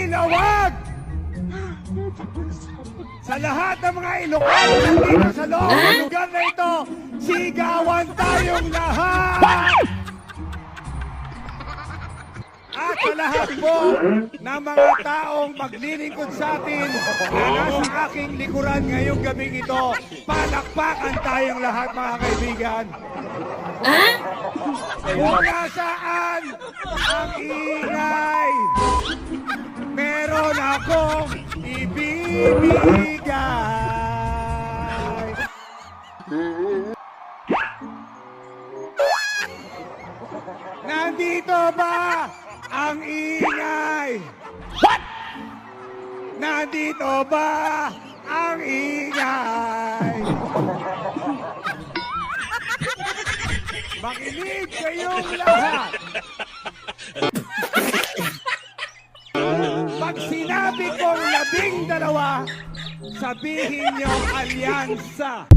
Tinawag sa lahat ng mga Ilocano nandito sa loob ng lugar na ito, sigawan tayong lahat! At sa lahat po ng mga taong maglilingkod sa atin na nasa aking likuran ngayong gabing ito, palakpakan tayong lahat mga kaibigan. Kung nasaan ang ingay, meron akong ibibigay. Nandito ba ang ingay? What? Nandito ba ang ingay? Makinig kayong lahat. Pag sinabi kong 12, sabihin niyo alyansa.